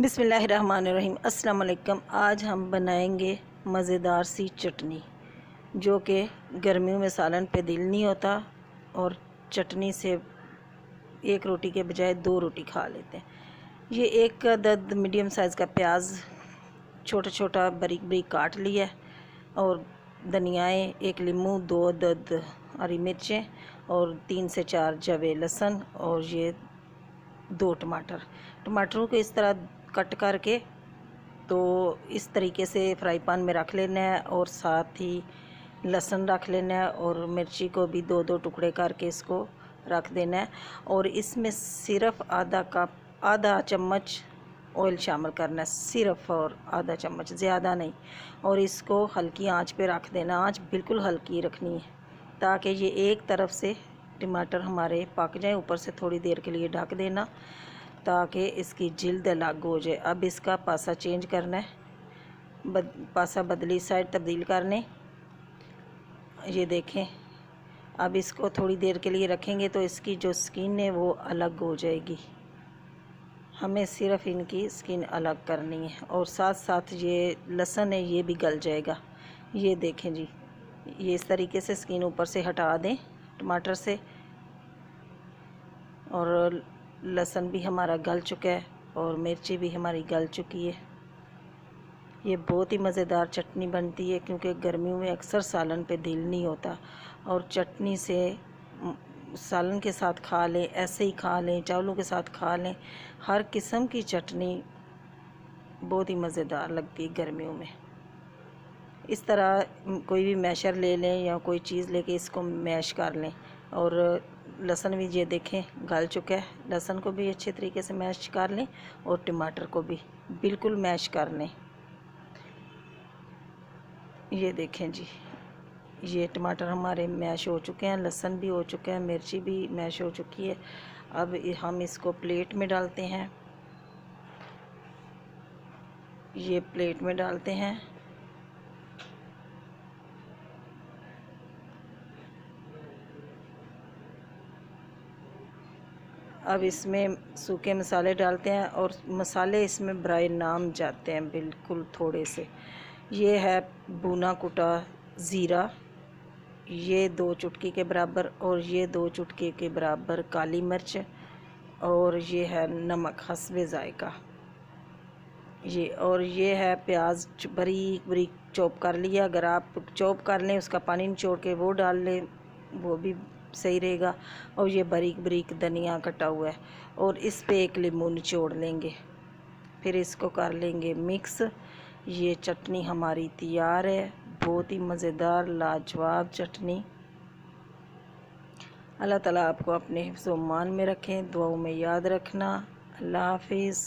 बिस्मिल्लाहिर्रहमानिर्रहीम। अस्सलाम वालेकुम। आज हम बनाएंगे मज़ेदार सी चटनी, जो कि गर्मियों में सालन पे दिल नहीं होता और चटनी से एक रोटी के बजाय दो रोटी खा लेते हैं। ये एक अदद मीडियम साइज़ का प्याज छोटा छोटा बारीक बारीक काट लिया और धनियाएँ, एक लीमू, दो अदद हरी मिर्चें और 3 से 4 जवे लहसुन और ये 2 टमाटरों को इस तरह कट करके तो इस तरीके से फ्राई पैन में रख लेना है और साथ ही लहसुन रख लेना है और मिर्ची को भी 2-2 टुकड़े करके इसको रख देना है और इसमें सिर्फ आधा चम्मच ऑयल शामिल करना है, सिर्फ और आधा चम्मच, ज़्यादा नहीं। और इसको हल्की आंच पे रख देना, आंच बिल्कुल हल्की रखनी है ताकि ये एक तरफ से टमाटर हमारे पक जाए। ऊपर से थोड़ी देर के लिए ढक देना ताकि इसकी जिल्द अलग हो जाए। अब इसका पासा चेंज करना है, पासा बदली साइड तब्दील करने। ये देखें, अब इसको थोड़ी देर के लिए रखेंगे तो इसकी जो स्किन है वो अलग हो जाएगी। हमें सिर्फ इनकी स्किन अलग करनी है और साथ साथ ये लहसुन है ये भी गल जाएगा। ये देखें जी, ये इस तरीके से स्किन ऊपर से हटा दें टमाटर से। और लहसुन भी हमारा गल चुका है और मिर्ची भी हमारी गल चुकी है। ये बहुत ही मज़ेदार चटनी बनती है क्योंकि गर्मियों में अक्सर सालन पे दिल नहीं होता और चटनी से सालन के साथ खा लें, ऐसे ही खा लें, चावलों के साथ खा लें। हर किस्म की चटनी बहुत ही मज़ेदार लगती है गर्मियों में। इस तरह कोई भी मैशर ले लें या कोई चीज़ लेके इसको मैश कर लें। और लहसुन भी ये देखें गल चुका है, लहसुन को भी अच्छे तरीके से मैश कर लें और टमाटर को भी बिल्कुल मैश कर लें। ये देखें जी, ये टमाटर हमारे मैश हो चुके हैं, लहसुन भी हो चुका है, मिर्ची भी मैश हो चुकी है। अब हम इसको प्लेट में डालते हैं। ये प्लेट में डालते हैं। अब इसमें सूखे मसाले डालते हैं और मसाले इसमें बराए नाम जाते हैं बिल्कुल थोड़े से। ये है भुना कुटा ज़ीरा, ये 2 चुटकी के बराबर, और ये 2 चुटकी के बराबर काली मिर्च, और ये है नमक हस्बे ज़ायका। ये और ये है प्याज बारीक बारीक चॉप कर लिया। अगर आप चॉप कर लें उसका पानी निचोड़ के वो डाल लें वो भी सही रहेगा। और ये बारीक बारीक धनिया कटा हुआ है और इस पे एक लीमू निचोड़ लेंगे, फिर इसको कर लेंगे मिक्स। ये चटनी हमारी तैयार है, बहुत ही मज़ेदार लाजवाब चटनी। अल्लाह ताला आपको अपने हिफ्ज़-ओ-मान में रखें, दुआओं में याद रखना। अल्लाह हाफिज़।